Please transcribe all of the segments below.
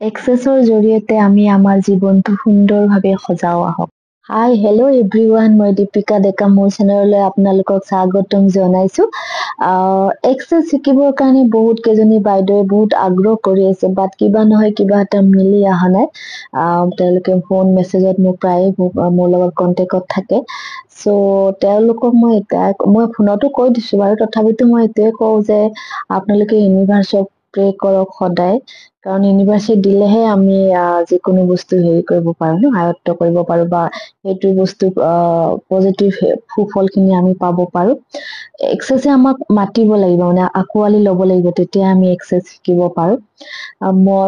এক্সেছৰ জৰিয়তে আমি আমাৰ জীৱনটো সুন্দৰভাৱে সজাও আহক। হাই হেল্ল' এভৰিৱান, মই দীপিকা ডেকা মোৰ চেনেললৈ আপোনালোকক স্বাগতম জনাইছো। এক্সেছ শিকিবৰ কাৰণে বহুত কেইজনী বাইদেৱে বহুত আগ্ৰহ কৰি আছে, বাট কিবা নহয় কিবা এটা মিলি অহা নাই। তেওঁলোকে ফোন মেছেজত মোক প্ৰায়ে মোৰ লগত কণ্টেক্টত থাকে। চ' তেওঁলোকক মই ফোনতো কৈ দিছো বাৰু, তথাপিতো মই এইটোৱে কওঁ যে আপোনালোকে ইউনিভাৰ্চক প্ৰে কৰক সদায়, কাৰণ ইউনিভাৰ্ছে দিলেহে আমি যিকোনো বস্তু হেৰি কৰিব পাৰো ন, আয়ত্ত কৰিব পাৰো বা সেইটো বস্তু পজিটিভ সুফল খিনি আমি পাব পাৰো। এক্সেছে আমাক মাতিব লাগিব, মানে আঁকোৱালি ল'ব লাগিব, তেতিয়া আমি এক্সেছ শিকিব পাৰো।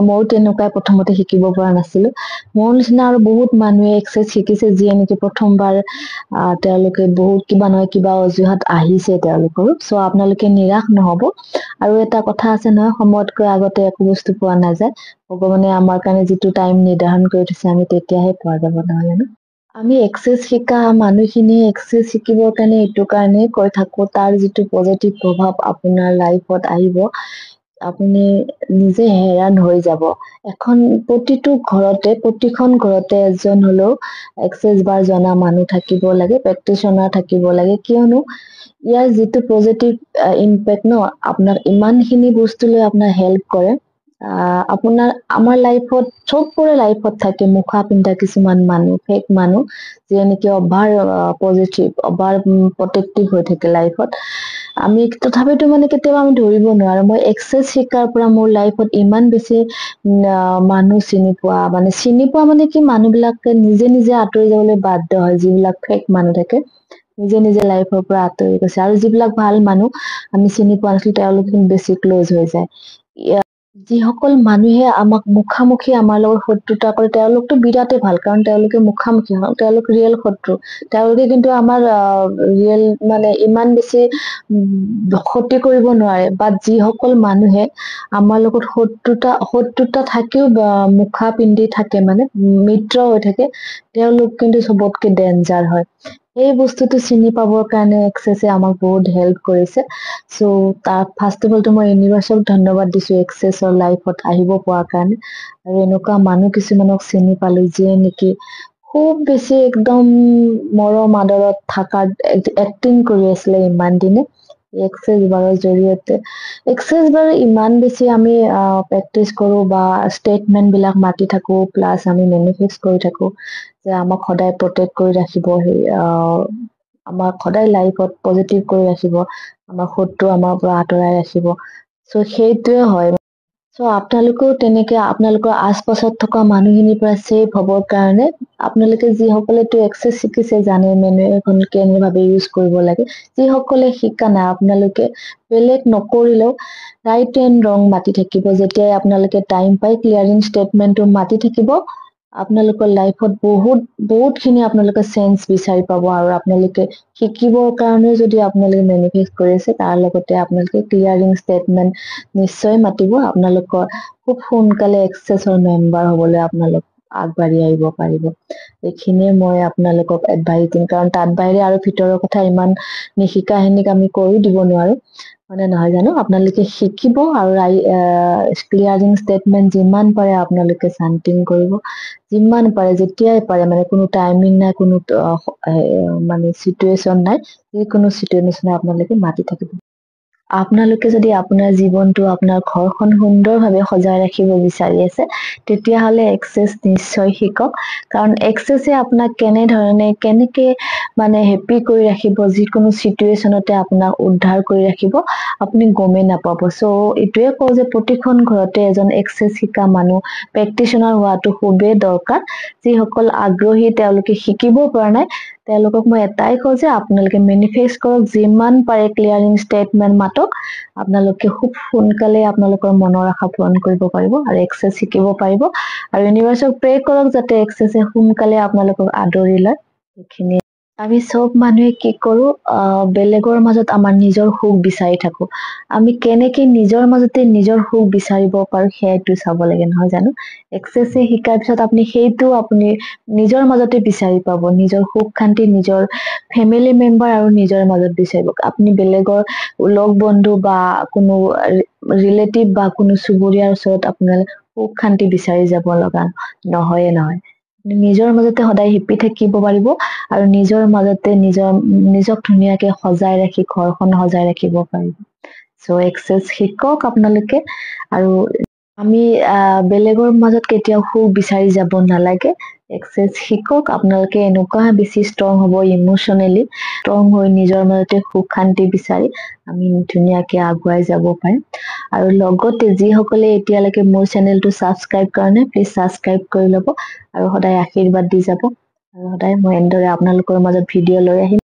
ময়ো তেনেকুৱাই প্ৰথমতে শিকিব পৰা নাছিলো। মোৰ নিচিনা আৰু বহুত মানুহে এক্সেছ শিকিছে, যিয়ে নেকি প্ৰথমবাৰ তেওঁলোকে বহুত কিবা নহয় কিবা অজুহাত আহিছে তেওঁলোকৰো। চ' আপোনালোকে নিৰাশ নহব। আৰু এটা কথা আছে নহয়, সময়তকৈ আগতে একো বস্তু পোৱা নাযায়। ভগৱানে আমাৰ কাৰণে যিটো টাইম নিৰ্ধাৰণ কৰি থৈছে আমি তেতিয়াহে পোৱা যাব, নহয় জানো? আমি এক্সেছ শিকা মানুহখিনিয়ে এক্সেছ শিকিবৰ কাৰণে এইটো কাৰণে কৈ থাকো, তাৰ যিটো পজিটিভ প্ৰভাৱ আপোনাৰ লাইফত আহিব, আপুনি নিজে হেৰান হৈ যাব। প্ৰতিখন ঘৰতে এজন হলেও এক্সেছ বাৰ জনা মানুহ থাকিব লাগে, প্ৰেক্টিচনাৰ থাকিব লাগে, কিয়নো ইয়াৰ যিটো পজিটিভ ইম্পেক্ট ন, আপোনাক ইমানখিনি বস্তু লৈ আপোনাক হেল্প কৰে। আমাৰ লাইফত চবৰে লাইফত থাকে মুখা পিন্ধা কিছুমান মানুহ, ফেক মানুহ, যিয়ে নেকি অভাৰ পজিটিভ, অভাৰ প্ৰটেক্টিভ হৈ থাকে লাইফত। আমি তথাপিতো মানে কেতিয়াবা আমি ধৰিব নোৱাৰো। মই এক্সেছ শিকাৰ পৰা মোৰ লাইফত ইমান বেছি মানুহ চিনি পোৱা মানে কি, মানুহ বিলাকে নিজে নিজে আঁতৰি যাবলৈ বাধ্য হয়, যিবিলাক ফেক মানুহ থাকে। নিজে নিজে লাইফৰ পৰা আঁতৰি গৈছে, আৰু যিবিলাক ভাল মানুহ আমি চিনি পোৱা নাছিলো তেওঁলোক বেছি ক্লজ হৈ যায়। যিসকল মানুহে আমাক মুখামুখি আমাৰ লগত শত্ৰুতা কৰে, তেওঁলোকতো বিৰাটেই ভাল, কাৰণ তেওঁলোকে মুখামুখি হয়, তেওঁলোক ৰিয়েল শত্ৰু। তেওঁলোকে কিন্তু আমাৰ ৰিয়েল মানে ইমান বেছি ক্ষতি কৰিব নোৱাৰে। বাট যিসকল মানুহে আমাৰ লগত শত্ৰুতা থাকিও মুখা পিন্ধি থাকে, মানে মিত্ৰ হৈ থাকে, তেওঁলোক কিন্তু চবতকে ডেঞ্জাৰ হয়। এই বস্তুটো চিনি পাবৰ কাৰণে এক্সেছে আমাক বহুত হেল্প কৰিছে। চ' তাক ফাৰ্ষ্ট অফ অলটো মই ইউনিভাৰ্চক ধন্যবাদ দিছো এক্সেছৰ লাইফত আহিব পোৱাৰ কাৰণে। আৰু এনেকুৱা মানুহ কিছুমানক চিনি পালো, যিয়ে নেকি খুব বেছি একদম মৰম আদৰত থাকাৰ এক্টিং কৰি আছিলে ইমান দিনে। এক্সেছ বাৰৰ জৰিয়তে এক্সেছ বাৰু ইমান বেছি আমি প্ৰেক্টিচ কৰো বা ষ্টেটমেন্ট বিলাক মাতি থাকো, প্লাছ আমি মেনিফেষ্ট কৰি থাকো যে আমাক সদায় প্ৰটেক্ট কৰি ৰাখিব, আমাক সদায় লাইফত পজিটিভ কৰি ৰাখিব, আমাৰ শত্ৰু আমাৰ পৰা আঁতৰাই ৰাখিব। চ' সেইটোৱে হয়। চ' আপোনালোকেও তেনেকে আপোনালোকৰ আচ পাছত থকা মানুহখিনিৰ পৰা ছেভ হবৰ কাৰণে আপোনালোকে যিসকলে এক্সেছ শিকিছে জানে কেনেভাৱে ইউজ কৰিব লাগে। যিসকলে শিকা নাই, আপোনালোকে বেলেগ নকৰিলেও ৰাইট এণ্ড ৰং মাতি থাকিব। যেতিয়াই আপোনালোকে টাইম পাই ক্লিয়াৰিং ষ্টেটমেন্টটো মাতি থাকিব, আপোনালোকৰ লাইফত বহুত খিনি আপোনালোকে চেঞ্জ বিচাৰি পাব। আৰু আপোনালোকে শিকিবৰ কাৰণে যদি আপোনালোকে মেনিফেষ্ট কৰি আছে, তাৰ লগতে আপোনালোকে ক্লিয়াৰিং ষ্টেটমেন্ট নিশ্চয় মাতিব। আপোনালোকৰ খুব সোনকালে এক্সেছৰ মেম্বাৰ হবলৈ আপোনালোক আগবাঢ়ি আহিব পাৰিব। এইখিনিয়ে মই আপোনালোকক এডভাইচ দিম, কাৰণ তাত বাহিৰে আৰু ভিতৰৰ কথা ইমান নিশিকাখিনিক আমি কৰি দিব নোৱাৰো, মানে নহয় জানো? আপোনালোকে শিকিব আৰু ক্লিয়াৰিং ষ্টেটমেন্ট যিমান পাৰে আপোনালোকে চান্টিং কৰিব, যিমান পাৰে যেতিয়াই পাৰে, মানে কোনো টাইমিং নাই, কোনো মানে চিটুৱেশ্যন নাই, যিকোনো চিটুৱেশ্যন আপোনালোকে মাতি থাকিব। আপোনালোকে যদি আপোনাৰ জীৱনটো, আপোনাৰ ঘৰখন সুন্দৰভাৱে সজাই ৰাখিব বিচাৰি আছে, তেতিয়াহলে এক্সেছ নিশ্চয় শিকক। কাৰণ এক্সেছে আপোনাক কেনেকে মানে হেপ্পী কৰি ৰাখিব, যিকোনো চিটুৱেশ্যনতে আপোনাক উদ্ধাৰ কৰি ৰাখিব, আপুনি গমেই নাপাব। চ' এইটোৱে কওঁ যে প্ৰতিখন ঘৰতে এজন এক্সেছ শিকা মানুহ, প্ৰেক্টিচনাৰ হোৱাটো খুবেই দৰকাৰ। যিসকল আগ্ৰহী তেওঁলোকে শিকিব পৰা নাই, তেওঁলোকক মই এটাই কওঁ যে আপোনালোকে মেনিফেষ্ট কৰক, যিমান পাৰে ক্লিয়াৰিং ষ্টেটমেন্ট মাতক। আপোনালোকে খুব সোনকালে আপোনালোকৰ মনৰ আশা পূৰণ কৰিব পাৰিব আৰু এক্সেছ শিকিব পাৰিব। আৰু ইউনিভাৰ্চক প্ৰে কৰক যাতে এক্সেছে সোনকালে আপোনালোকক আদৰি লয়। সেইখিনি আমি চব মানুহে কি কৰো, বেলেগৰ মাজত আমাৰ নিজৰ সুখ বিচাৰি থাকো। আমি কেনেকে নিজৰ মাজতে নিজৰ সুখ বিচাৰিব পাৰো, সেইটো চাব লাগে, নহয় জানো? এক্সেছে শিকাৰ পিছত আপুনি নিজৰ মাজতে বিচাৰি পাব। নিজৰ সুখ শান্তি নিজৰ ফেমিলি মেম্বাৰ আৰু নিজৰ মাজত বিচাৰিব। আপুনি বেলেগৰ লগ বন্ধু বা কোনো ৰিলেটিভ বা কোনো চুবুৰীয়াৰ ওচৰত আপোনাৰ সুখ শান্তি বিচাৰি যাব লগা নহয় নিজৰ মাজতে সদায় হেপি থাকিব পাৰিব আৰু নিজৰ মাজতে নিজক ধুনীয়াকে সজাই ৰাখি ঘৰখন সজাই ৰাখিব পাৰিব সো এক্সেছ শিকক আপোনালোকে আৰু আমি বেলেগৰ মাজত কেতিয়াও সুখ বিচাৰি যাব নালাগে এক্সেছ শিকক আপোনালোকে এনেকুৱা বেছি ষ্ট্ৰং হ'ব ইমোচনেলি ষ্ট্ৰং হৈ নিজৰ মাজতে সুখ শান্তি বিচাৰি আমি ধুনীয়াকে আগুৱাই যাব পাৰিম আৰু লগতে যিসকলে এতিয়ালৈকে মোৰ চেনেলটো ছাবস্ক্ৰাইব কৰা নাই প্লিজ ছাবস্ক্ৰাইব কৰি ল'ব আৰু সদায় আশীৰ্বাদ দি যাব আৰু সদায় মই এনেদৰে আপোনালোকৰ মাজত ভিডিঅ' লৈ আহিম